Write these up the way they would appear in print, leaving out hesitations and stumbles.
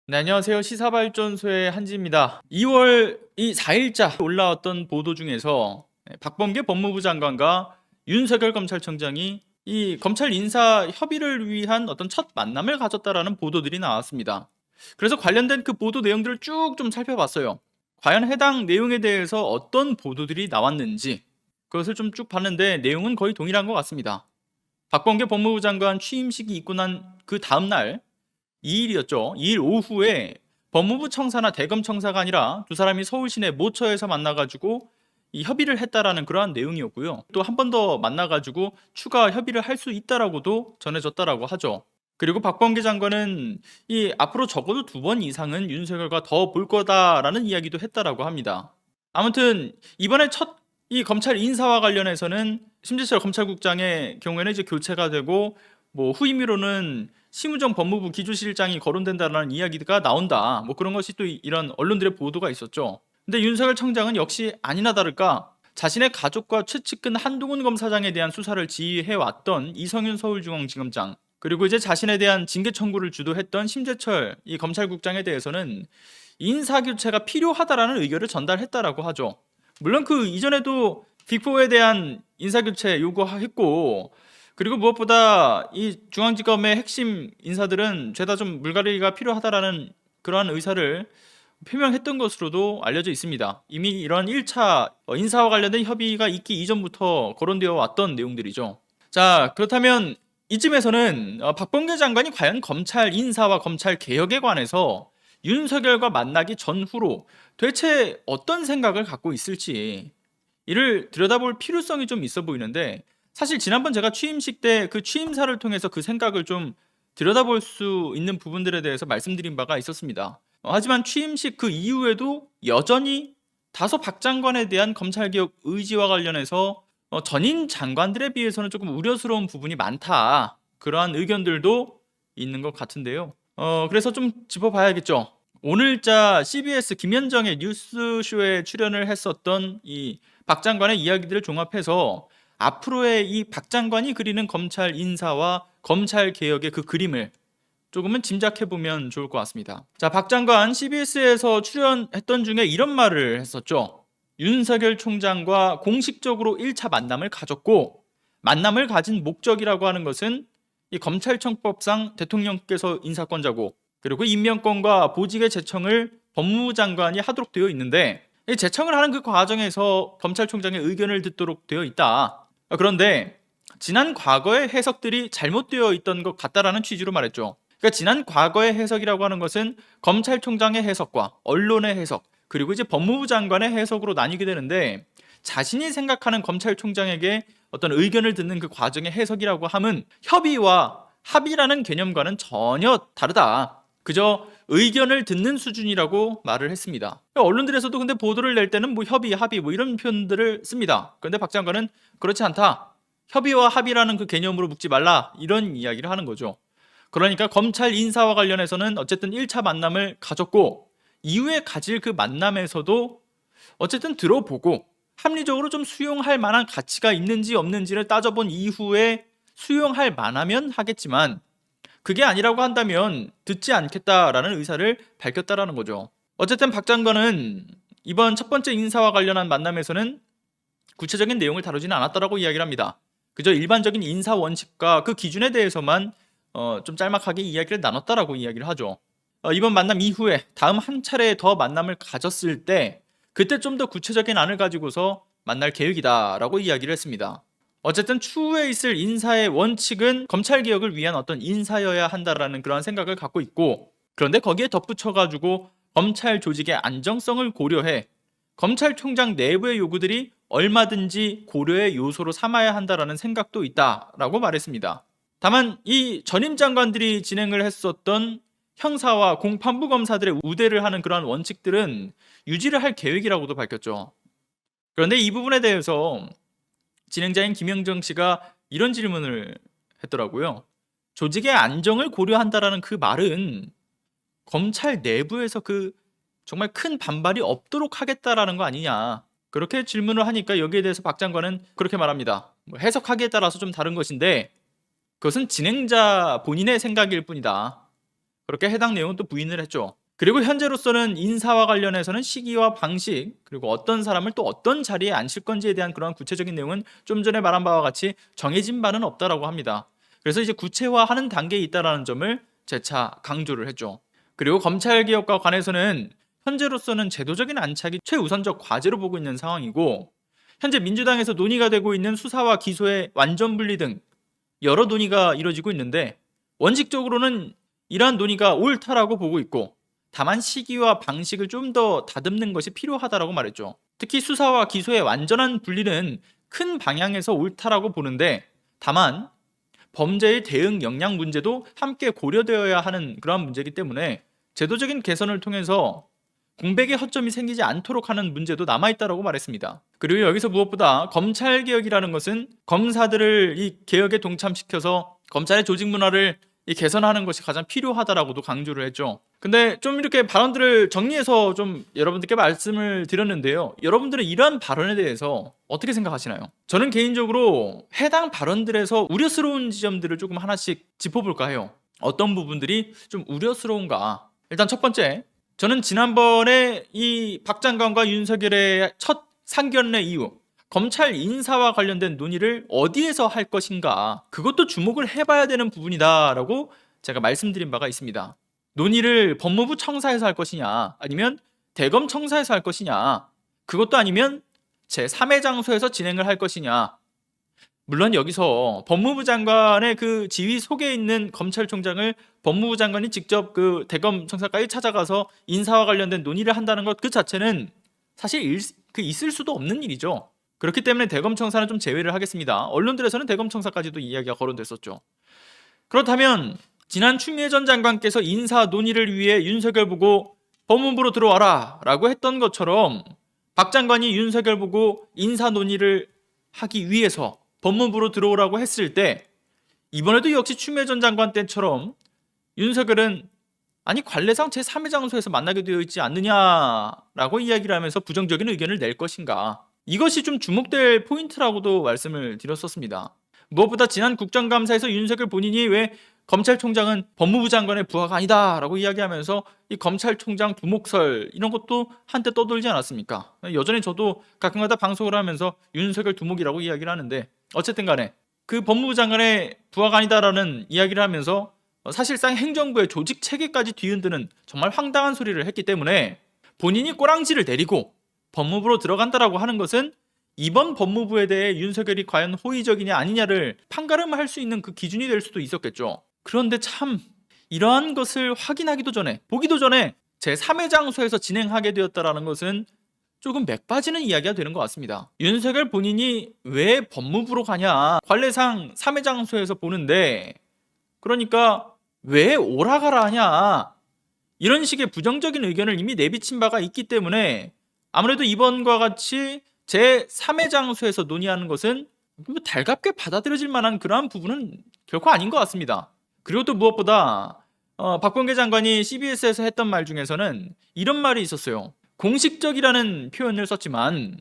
네, 안녕하세요. 시사발전소의 한지입니다. 2월 4일자 올라왔던 보도 중에서 박범계 법무부 장관과 윤석열 검찰청장이 이 검찰 인사 협의를 위한 어떤 첫 만남을 가졌다라는 보도들이 나왔습니다. 그래서 관련된 그 보도 내용들을 쭉 좀 살펴봤어요. 과연 해당 내용에 대해서 어떤 보도들이 나왔는지 그것을 좀 쭉 봤는데 내용은 거의 동일한 것 같습니다. 박범계 법무부 장관 취임식이 있고 난 그 다음날 2일이었죠. 2일 오후에 법무부 청사나 대검 청사가 아니라 두 사람이 서울 시내 모처에서 만나가지고 이 협의를 했다라는 그러한 내용이었고요. 또 한 번 더 만나가지고 추가 협의를 할 수 있다라고도 전해졌다라고 하죠. 그리고 박범계 장관은 이 앞으로 적어도 2번 이상은 윤석열과 더 볼 거다라는 이야기도 했다라고 합니다. 아무튼 이번에 첫 이 검찰 인사와 관련해서는 심재철 검찰국장의 경우에는 이제 교체가 되고 뭐 후임으로는 심우정 법무부 기조실장이 거론된다라는 이야기가 나온다. 뭐 그런 것이 또 이런 언론들의 보도가 있었죠. 근데 윤석열 청장은 역시 아니나 다를까 자신의 가족과 최측근 한동훈 검사장에 대한 수사를 지휘해왔던 이성윤 서울중앙지검장, 그리고 이제 자신에 대한 징계 청구를 주도했던 심재철 이 검찰국장에 대해서는 인사교체가 필요하다라는 의견을 전달했다라고 하죠. 물론 그 이전에도 빅4에 대한 인사교체 요구했고, 그리고 무엇보다 이 중앙지검의 핵심 인사들은 죄다 좀 물갈이가 필요하다라는 그러한 의사를 표명했던 것으로도 알려져 있습니다. 이미 이런 1차 인사와 관련된 협의가 있기 이전부터 거론되어 왔던 내용들이죠. 자, 그렇다면 이쯤에서는 박범계 장관이 과연 검찰 인사와 검찰 개혁에 관해서 윤석열과 만나기 전후로 대체 어떤 생각을 갖고 있을지 이를 들여다볼 필요성이 좀 있어 보이는데, 사실 지난번 제가 취임식 때 그 취임사를 통해서 그 생각을 좀 들여다볼 수 있는 부분들에 대해서 말씀드린 바가 있었습니다. 하지만 취임식 그 이후에도 여전히 다소 박 장관에 대한 검찰개혁 의지와 관련해서 전임 장관들에 비해서는 조금 우려스러운 부분이 많다, 그러한 의견들도 있는 것 같은데요. 그래서 좀 짚어봐야겠죠. 오늘자 CBS 김현정의 뉴스쇼에 출연을 했었던 이 박 장관의 이야기들을 종합해서 앞으로의 이 박 장관이 그리는 검찰 인사와 검찰 개혁의 그 그림을 조금은 짐작해 보면 좋을 것 같습니다. 자, 박 장관 CBS에서 출연했던 중에 이런 말을 했었죠. 윤석열 총장과 공식적으로 1차 만남을 가졌고, 만남을 가진 목적이라고 하는 것은 이 검찰청법상 대통령께서 인사권자고, 그리고 임명권과 보직의 제청을 법무부 장관이 하도록 되어 있는데, 이 제청을 하는 그 과정에서 검찰총장의 의견을 듣도록 되어 있다. 그런데 지난 과거의 해석들이 잘못되어 있던 것 같다라는 취지로 말했죠. 그러니까 지난 과거의 해석이라고 하는 것은 검찰총장의 해석과 언론의 해석, 그리고 이제 법무부 장관의 해석으로 나뉘게 되는데, 자신이 생각하는 검찰총장에게 어떤 의견을 듣는 그 과정의 해석이라고 함은 협의와 합의라는 개념과는 전혀 다르다. 그저 의견을 듣는 수준이라고 말을 했습니다. 언론들에서도 근데 보도를 낼 때는 뭐 협의, 합의 뭐 이런 표현들을 씁니다. 그런데 박 장관은 그렇지 않다. 협의와 합의라는 그 개념으로 묵지 말라, 이런 이야기를 하는 거죠. 그러니까 검찰 인사와 관련해서는 어쨌든 1차 만남을 가졌고, 이후에 가질 그 만남에서도 어쨌든 들어보고 합리적으로 좀 수용할 만한 가치가 있는지 없는지를 따져본 이후에 수용할 만하면 하겠지만, 그게 아니라고 한다면 듣지 않겠다라는 의사를 밝혔다라는 거죠. 어쨌든 박 장관은 이번 첫 번째 인사와 관련한 만남에서는 구체적인 내용을 다루지는 않았다라고 이야기를 합니다. 그저 일반적인 인사 원칙과 그 기준에 대해서만 좀 짤막하게 이야기를 나눴다라고 이야기를 하죠. 이번 만남 이후에 다음 한 차례 더 만남을 가졌을 때 그때 좀 더 구체적인 안을 가지고서 만날 계획이다라고 이야기를 했습니다. 어쨌든 추후에 있을 인사의 원칙은 검찰개혁을 위한 어떤 인사여야 한다라는 그런 생각을 갖고 있고, 그런데 거기에 덧붙여가지고 검찰 조직의 안정성을 고려해 검찰총장 내부의 요구들이 얼마든지 고려의 요소로 삼아야 한다라는 생각도 있다라고 말했습니다. 다만 이 전임 장관들이 진행을 했었던 형사와 공판부 검사들의 우대를 하는 그러한 원칙들은 유지를 할 계획이라고도 밝혔죠. 그런데 이 부분에 대해서 진행자인 김영정 씨가 이런 질문을 했더라고요. 조직의 안정을 고려한다라는 그 말은 검찰 내부에서 그 정말 큰 반발이 없도록 하겠다라는 거 아니냐. 그렇게 질문을 하니까 여기에 대해서 박 장관은 그렇게 말합니다. 해석하기에 따라서 좀 다른 것인데 그것은 진행자 본인의 생각일 뿐이다. 그렇게 해당 내용은 또 부인을 했죠. 그리고 현재로서는 인사와 관련해서는 시기와 방식, 그리고 어떤 사람을 또 어떤 자리에 앉힐 건지에 대한 그런 구체적인 내용은 좀 전에 말한 바와 같이 정해진 바는 없다라고 합니다. 그래서 이제 구체화하는 단계에 있다라는 점을 재차 강조를 했죠. 그리고 검찰개혁과 관해서는 현재로서는 제도적인 안착이 최우선적 과제로 보고 있는 상황이고, 현재 민주당에서 논의가 되고 있는 수사와 기소의 완전 분리 등 여러 논의가 이뤄지고 있는데, 원칙적으로는 이러한 논의가 옳다라고 보고 있고, 다만 시기와 방식을 좀 더 다듬는 것이 필요하다라고 말했죠. 특히 수사와 기소의 완전한 분리는 큰 방향에서 옳다라고 보는데, 다만 범죄의 대응 역량 문제도 함께 고려되어야 하는 그러한 문제이기 때문에 제도적인 개선을 통해서 공백의 허점이 생기지 않도록 하는 문제도 남아있다라고 말했습니다. 그리고 여기서 무엇보다 검찰개혁이라는 것은 검사들을 이 개혁에 동참시켜서 검찰의 조직 문화를 개선하는 것이 가장 필요하다라고도 강조를 했죠. 근데 좀 이렇게 발언들을 정리해서 좀 여러분들께 말씀을 드렸는데요. 여러분들은 이러한 발언에 대해서 어떻게 생각하시나요? 저는 개인적으로 해당 발언들에서 우려스러운 지점들을 조금 하나씩 짚어볼까 해요. 어떤 부분들이 좀 우려스러운가? 일단 첫 번째, 저는 지난번에 이 박 장관과 윤석열의 첫 상견례 이후 검찰 인사와 관련된 논의를 어디에서 할 것인가, 그것도 주목을 해봐야 되는 부분이다라고 제가 말씀드린 바가 있습니다. 논의를 법무부 청사에서 할 것이냐, 아니면 대검 청사에서 할 것이냐, 그것도 아니면 제3의 장소에서 진행을 할 것이냐. 물론 여기서 법무부 장관의 그 지휘 속에 있는 검찰총장을 법무부 장관이 직접 그 대검 청사까지 찾아가서 인사와 관련된 논의를 한다는 것 그 자체는 사실 있을 수도 없는 일이죠. 그렇기 때문에 대검 청사는 좀 제외를 하겠습니다. 언론들에서는 대검 청사까지도 이야기가 거론됐었죠. 그렇다면 지난 추미애 전 장관께서 인사 논의를 위해 윤석열 보고 법무부로 들어와라 라고 했던 것처럼, 박 장관이 윤석열 보고 인사 논의를 하기 위해서 법무부로 들어오라고 했을 때, 이번에도 역시 추미애 전 장관 때처럼 윤석열은 아니 관례상 제3의 장소에서 만나게 되어 있지 않느냐라고 이야기를 하면서 부정적인 의견을 낼 것인가, 이것이 좀 주목될 포인트라고도 말씀을 드렸었습니다. 무엇보다 지난 국정감사에서 윤석열 본인이 왜 검찰총장은 법무부 장관의 부하가 아니다라고 이야기하면서 이 검찰총장 두목설 이런 것도 한때 떠돌지 않았습니까? 여전히 저도 가끔가다 방송을 하면서 윤석열 두목이라고 이야기를 하는데, 어쨌든 간에 그 법무부 장관의 부하가 아니다라는 이야기를 하면서 사실상 행정부의 조직 체계까지 뒤흔드는 정말 황당한 소리를 했기 때문에, 본인이 꼬랑지를 내리고 법무부로 들어간다라고 하는 것은 이번 법무부에 대해 윤석열이 과연 호의적이냐 아니냐를 판가름할 수 있는 그 기준이 될 수도 있었겠죠. 그런데 참 이러한 것을 확인하기도 전에, 보기도 전에 제3의 장소에서 진행하게 되었다라는 것은 조금 맥 빠지는 이야기가 되는 것 같습니다. 윤석열 본인이 왜 법무부로 가냐, 관례상 3의 장소에서 보는데 그러니까 왜 오라가라 하냐, 이런 식의 부정적인 의견을 이미 내비친 바가 있기 때문에 아무래도 이번과 같이 제3의 장소에서 논의하는 것은 달갑게 받아들여질 만한 그러한 부분은 결코 아닌 것 같습니다. 그리고 또 무엇보다 박범계 장관이 CBS에서 했던 말 중에서는 이런 말이 있었어요. 공식적이라는 표현을 썼지만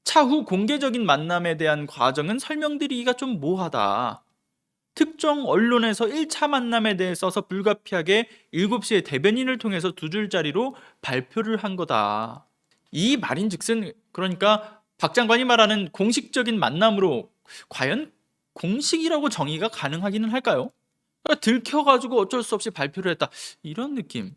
차후 공개적인 만남에 대한 과정은 설명드리기가 좀 모호하다. 특정 언론에서 1차 만남에 대해 써서 불가피하게 7시에 대변인을 통해서 2줄짜리로 발표를 한 거다. 이 말인즉슨 그러니까 박 장관이 말하는 공식적인 만남으로 과연 공식이라고 정의가 가능하기는 할까요? 그러니까 들켜가지고 어쩔 수 없이 발표를 했다, 이런 느낌.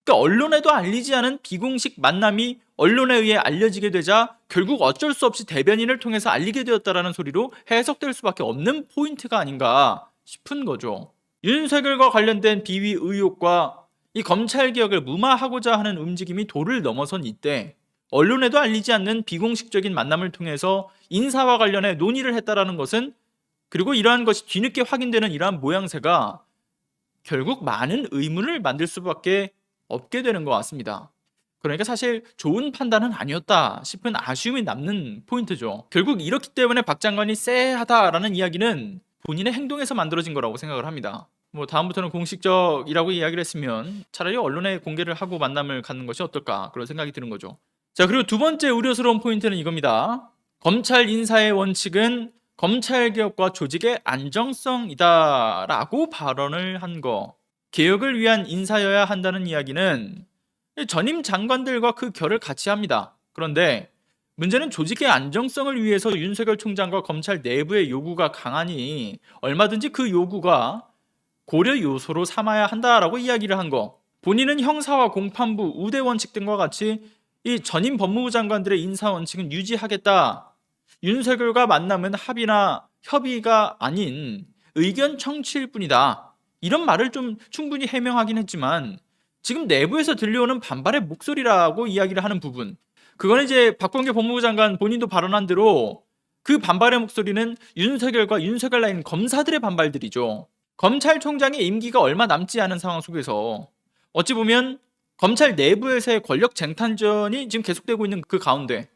그러니까 언론에도 알리지 않은 비공식 만남이 언론에 의해 알려지게 되자 결국 어쩔 수 없이 대변인을 통해서 알리게 되었다라는 소리로 해석될 수밖에 없는 포인트가 아닌가 싶은 거죠. 윤석열과 관련된 비위 의혹과 이 검찰개혁을 무마하고자 하는 움직임이 도를 넘어선 이때 언론에도 알리지 않는 비공식적인 만남을 통해서 인사와 관련해 논의를 했다라는 것은, 그리고 이러한 것이 뒤늦게 확인되는 이러한 모양새가 결국 많은 의문을 만들 수밖에 없게 되는 것 같습니다. 그러니까 사실 좋은 판단은 아니었다 싶은 아쉬움이 남는 포인트죠. 결국 이렇기 때문에 박 장관이 쎄하다라는 이야기는 본인의 행동에서 만들어진 거라고 생각을 합니다. 다음부터는 공식적이라고 이야기를 했으면 차라리 언론에 공개를 하고 만남을 갖는 것이 어떨까, 그런 생각이 드는 거죠. 자, 그리고 두 번째 우려스러운 포인트는 이겁니다. 검찰 인사의 원칙은 검찰개혁과 조직의 안정성이다 라고 발언을 한 거. 개혁을 위한 인사여야 한다는 이야기는 전임 장관들과 그 결을 같이 합니다. 그런데 문제는 조직의 안정성을 위해서 윤석열 총장과 검찰 내부의 요구가 강하니 얼마든지 그 요구가 고려 요소로 삼아야 한다라고 이야기를 한 거. 본인은 형사와 공판부, 우대 원칙 등과 같이 이 전임 법무부 장관들의 인사 원칙은 유지하겠다. 윤석열과 만남은 합의나 협의가 아닌 의견 청취일 뿐이다. 이런 말을 좀 충분히 해명하긴 했지만 지금 내부에서 들려오는 반발의 목소리라고 이야기를 하는 부분, 그건 이제 박범계 법무부 장관 본인도 발언한 대로 그 반발의 목소리는 윤석열과 윤석열 라인 검사들의 반발들이죠. 검찰총장의 임기가 얼마 남지 않은 상황 속에서 어찌 보면 검찰 내부에서의 권력 쟁탈전이 지금 계속되고 있는 그 가운데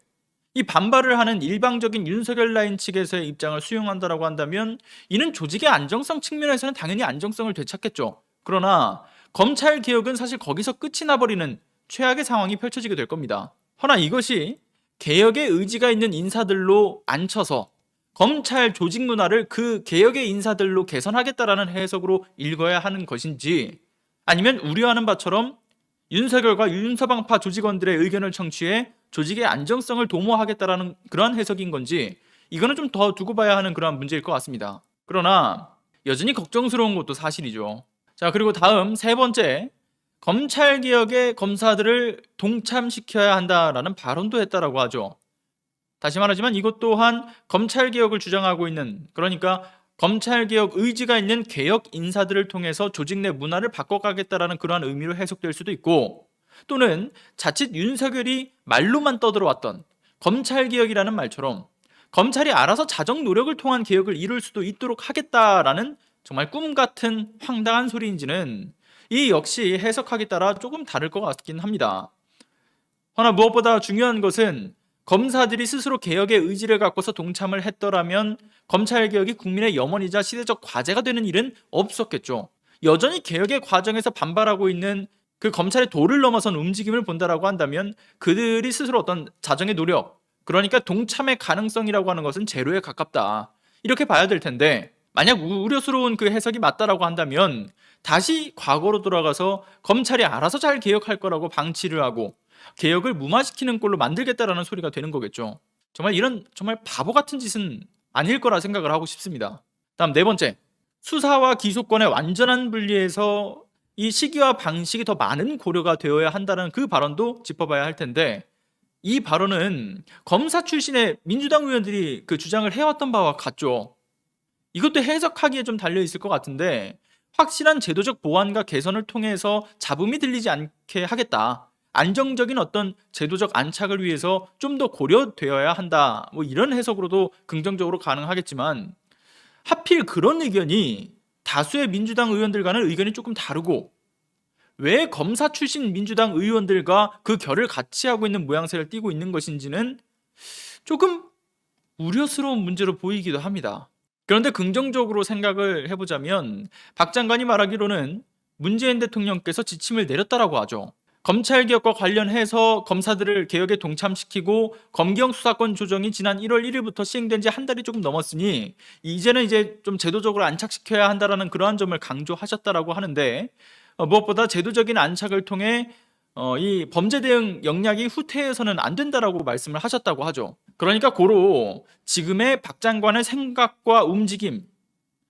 이 반발을 하는 일방적인 윤석열 라인 측에서의 입장을 수용한다라고 한다면 이는 조직의 안정성 측면에서는 당연히 안정성을 되찾겠죠. 그러나 검찰 개혁은 사실 거기서 끝이 나버리는 최악의 상황이 펼쳐지게 될 겁니다. 허나 이것이 개혁의 의지가 있는 인사들로 앉혀서 검찰 조직 문화를 그 개혁의 인사들로 개선하겠다라는 해석으로 읽어야 하는 것인지, 아니면 우려하는 바처럼 윤석열과 윤서방파 조직원들의 의견을 청취해 조직의 안정성을 도모하겠다라는 그러한 해석인 건지, 이거는 좀 더 두고 봐야 하는 그러한 문제일 것 같습니다. 그러나 여전히 걱정스러운 것도 사실이죠. 자, 그리고 다음 세 번째, 검찰개혁에 검사들을 동참시켜야 한다라는 발언도 했다라고 하죠. 다시 말하지만 이것 또한 검찰개혁을 주장하고 있는, 그러니까 검찰개혁 의지가 있는 개혁 인사들을 통해서 조직 내 문화를 바꿔가겠다라는 그러한 의미로 해석될 수도 있고, 또는 자칫 윤석열이 말로만 떠들어왔던 검찰개혁이라는 말처럼 검찰이 알아서 자정 노력을 통한 개혁을 이룰 수도 있도록 하겠다라는 정말 꿈같은 황당한 소리인지는 이 역시 해석하기에 따라 조금 다를 것 같긴 합니다. 허나 무엇보다 중요한 것은 검사들이 스스로 개혁의 의지를 갖고서 동참을 했더라면 검찰개혁이 국민의 염원이자 시대적 과제가 되는 일은 없었겠죠. 여전히 개혁의 과정에서 반발하고 있는 그 검찰의 도를 넘어선 움직임을 본다라고 한다면 그들이 스스로 어떤 자정의 노력, 그러니까 동참의 가능성이라고 하는 것은 제로에 가깝다, 이렇게 봐야 될 텐데, 만약 우려스러운 그 해석이 맞다라고 한다면 다시 과거로 돌아가서 검찰이 알아서 잘 개혁할 거라고 방치를 하고 개혁을 무마시키는 꼴로 만들겠다라는 소리가 되는 거겠죠. 정말 이런 정말 바보 같은 짓은 아닐 거라 생각을 하고 싶습니다. 다음 네 번째, 수사와 기소권의 완전한 분리에서 이 시기와 방식이 더 많은 고려가 되어야 한다는 그 발언도 짚어봐야 할 텐데, 이 발언은 검사 출신의 민주당 의원들이 그 주장을 해왔던 바와 같죠. 이것도 해석하기에 좀 달려있을 것 같은데, 확실한 제도적 보완과 개선을 통해서 잡음이 들리지 않게 하겠다, 안정적인 어떤 제도적 안착을 위해서 좀 더 고려되어야 한다, 뭐 이런 해석으로도 긍정적으로 가능하겠지만, 하필 그런 의견이 다수의 민주당 의원들과는 의견이 조금 다르고 왜 검사 출신 민주당 의원들과 그 결을 같이 하고 있는 모양새를 띠고 있는 것인지는 조금 우려스러운 문제로 보이기도 합니다. 그런데 긍정적으로 생각을 해보자면 박 장관이 말하기로는 문재인 대통령께서 지침을 내렸다라고 하죠. 검찰개혁과 관련해서 검사들을 개혁에 동참시키고 검경 수사권 조정이 지난 1월 1일부터 시행된 지 한 달이 조금 넘었으니 이제는 이제 좀 제도적으로 안착시켜야 한다라는 그러한 점을 강조하셨다라고 하는데, 무엇보다 제도적인 안착을 통해 이 범죄 대응 역량이 후퇴해서는 안 된다라고 말씀을 하셨다고 하죠. 그러니까 고로 지금의 박 장관의 생각과 움직임,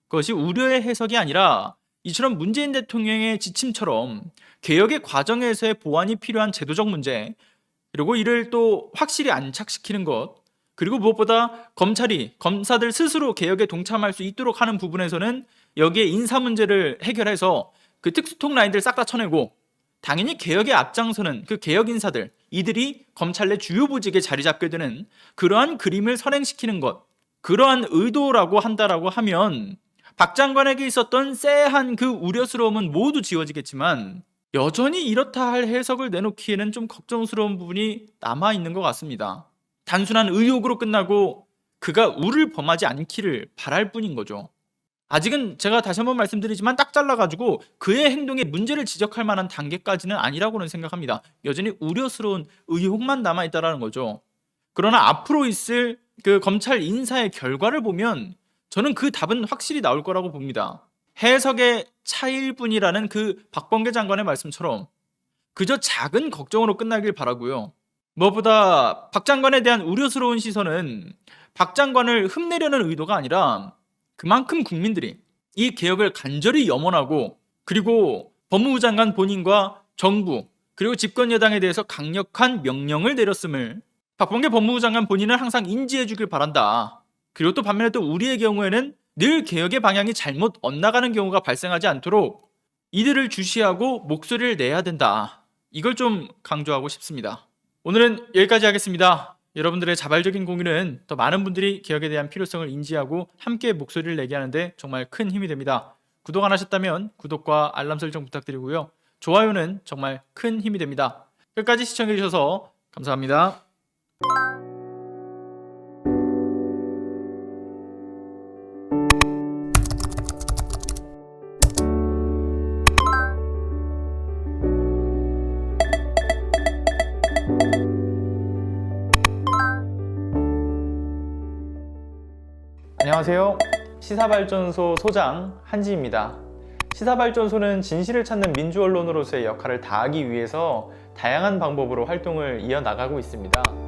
그것이 우려의 해석이 아니라 이처럼 문재인 대통령의 지침처럼 개혁의 과정에서의 보완이 필요한 제도적 문제, 그리고 이를 또 확실히 안착시키는 것, 그리고 무엇보다 검찰이 검사들 스스로 개혁에 동참할 수 있도록 하는 부분에서는 여기에 인사 문제를 해결해서 그 특수통 라인들 싹 다 쳐내고, 당연히 개혁에 앞장서는 그 개혁 인사들, 이들이 검찰 내 주요 보직에 자리 잡게 되는 그러한 그림을 선행시키는 것, 그러한 의도라고 한다라고 하면 박 장관에게 있었던 쎄한 그 우려스러움은 모두 지워지겠지만, 여전히 이렇다 할 해석을 내놓기에는 좀 걱정스러운 부분이 남아있는 것 같습니다. 단순한 의혹으로 끝나고 그가 우를 범하지 않기를 바랄 뿐인 거죠. 아직은 제가 다시 한번 말씀드리지만 딱 잘라가지고 그의 행동에 문제를 지적할 만한 단계까지는 아니라고는 생각합니다. 여전히 우려스러운 의혹만 남아있다는 거죠. 그러나 앞으로 있을 그 검찰 인사의 결과를 보면 저는 그 답은 확실히 나올 거라고 봅니다. 해석의 차이일 뿐이라는 그 박범계 장관의 말씀처럼 그저 작은 걱정으로 끝나길 바라고요. 무엇보다 박 장관에 대한 우려스러운 시선은 박 장관을 흠내려는 의도가 아니라 그만큼 국민들이 이 개혁을 간절히 염원하고, 그리고 법무부 장관 본인과 정부 그리고 집권 여당에 대해서 강력한 명령을 내렸음을 박범계 법무부 장관 본인은 항상 인지해 주길 바란다. 그리고 또 반면에 또 우리의 경우에는 늘 개혁의 방향이 잘못 엇나가는 경우가 발생하지 않도록 이들을 주시하고 목소리를 내야 된다. 이걸 좀 강조하고 싶습니다. 오늘은 여기까지 하겠습니다. 여러분들의 자발적인 공유는 더 많은 분들이 개혁에 대한 필요성을 인지하고 함께 목소리를 내게 하는데 정말 큰 힘이 됩니다. 구독 안 하셨다면 구독과 알람 설정 부탁드리고요. 좋아요는 정말 큰 힘이 됩니다. 끝까지 시청해 주셔서 감사합니다. 안녕하세요. 시사발전소 소장 한지입니다. 시사발전소는 진실을 찾는 민주언론으로서의 역할을 다하기 위해서 다양한 방법으로 활동을 이어나가고 있습니다.